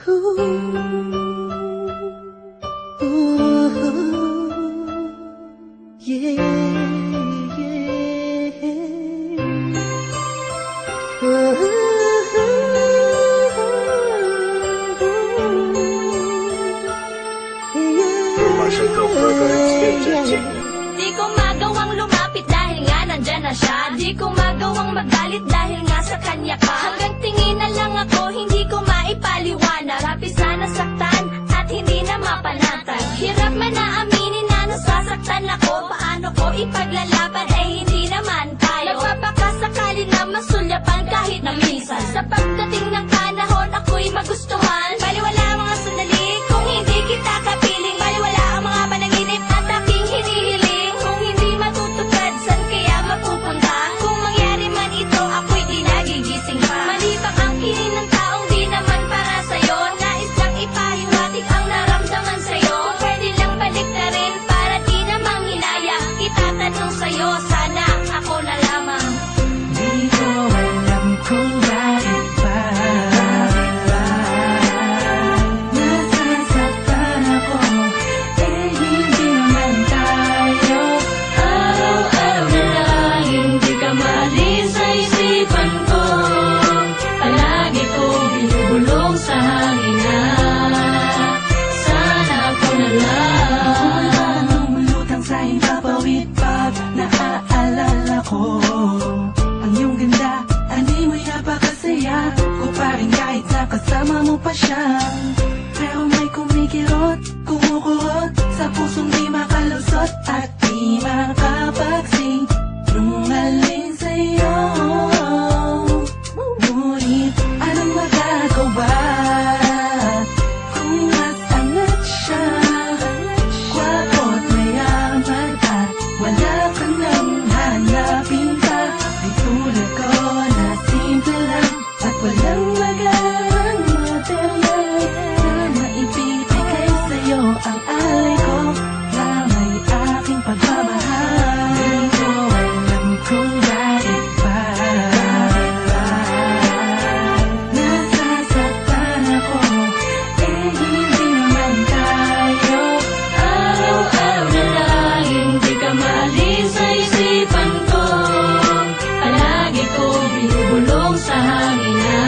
Di ko magawang lumapit dahil nga nandyan na siya. Di ko magawang magalit dahil nga sa kanya ka. Hanggang tingin na lang ako, hindi ko maipaliwanag. Lapis na nasaktan at hindi na mapanatag. Hirap man na aminin na nasasaktan ako. Paano ko ipaglalaban ay hindi naman tayo. Nagpapakasakali na masulyapan kahit na minsan. Sa pagdating ng panahon ako'y magustuhan. Baliwala ang mga sandali kung hindi kita kapiling. Baliwala ang mga panaginip at aking hinihiling. Kung hindi matutupad, san kaya mapupunta? Kung mangyari man ito, ako'y di nagigising pa. Malibang ang hinin ng taong di naman para sa'yo. Nais lang ipahiwatig ang naramdaman sa'yo. Kung pwede lang balik na rin para di namang hinaya. Itatanong sa'yo, sana ako na lamang. Di ko alam kung bakit ba nasasaktan ako. Eh hindi naman tayo. Araw-araw na lang hindi ka maalis sa isipan ko. Palagi ko binubulong sa hangin na sana ako na lang. Lumulutang sa hintapawid pag naaalala ko ang iyong ganda, animoy napakasaya ko pa rin kahit nakasama mo pa siya. Pero may kumikirot, kumukurot sa pusong di makalusot at di makapagsing lungaling sa'yo. Ngunit anong magagawa kung mas angat siya? Kwapo't mayaman at wala ka nang hanapin pa. Di tulad ko na simple lang at walang magarang material na maibibigay sa'yo ang alay ko na may aking pagmamahal. Di ko alam kung bakit ba nasasaktan ako. Eh hindi naman tayo. Araw-araw na lang hindi ka maalis sa isipan ko. Palagi ko binubulong sa hangin na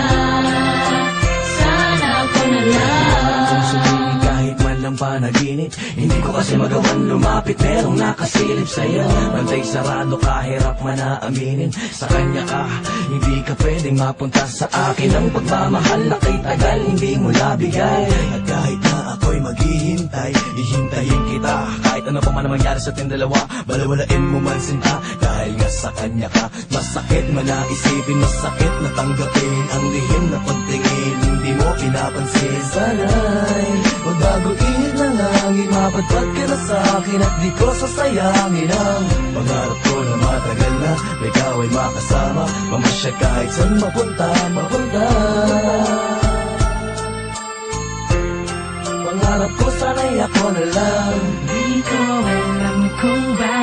sana ako na Kung lang. sabihin kahit man lang panaginip, hindi ko kasi magawan lumapit. Merong nakasilip sa'yo, bantay sarado, kahirap man na aminin. Sa kanya ka, hindi ka pwedeng mapunta sa akin. Ang pagmamahal na kay tagal, hindi mo labigay. At kahit na ako'y maghihintay, ihintayin kita. Kahit ano pa man ang mangyari sa ating dalawa, balawalain mo man sinta. Dahil nga sa kanya ka, masakit man na isipin, masakit na tanggapin ang lihim na pagtingin, hindi mo pinapansin. Sana'y magbaguin ng hangin, mapadpad ka na sa'kin at di ko sasayangin ang pangarap ko na matagal na ikaw ay makasama, mamasya kahit saan mapunta. Pangarap ko sana'y ako na lang. Di ko alam kung bakit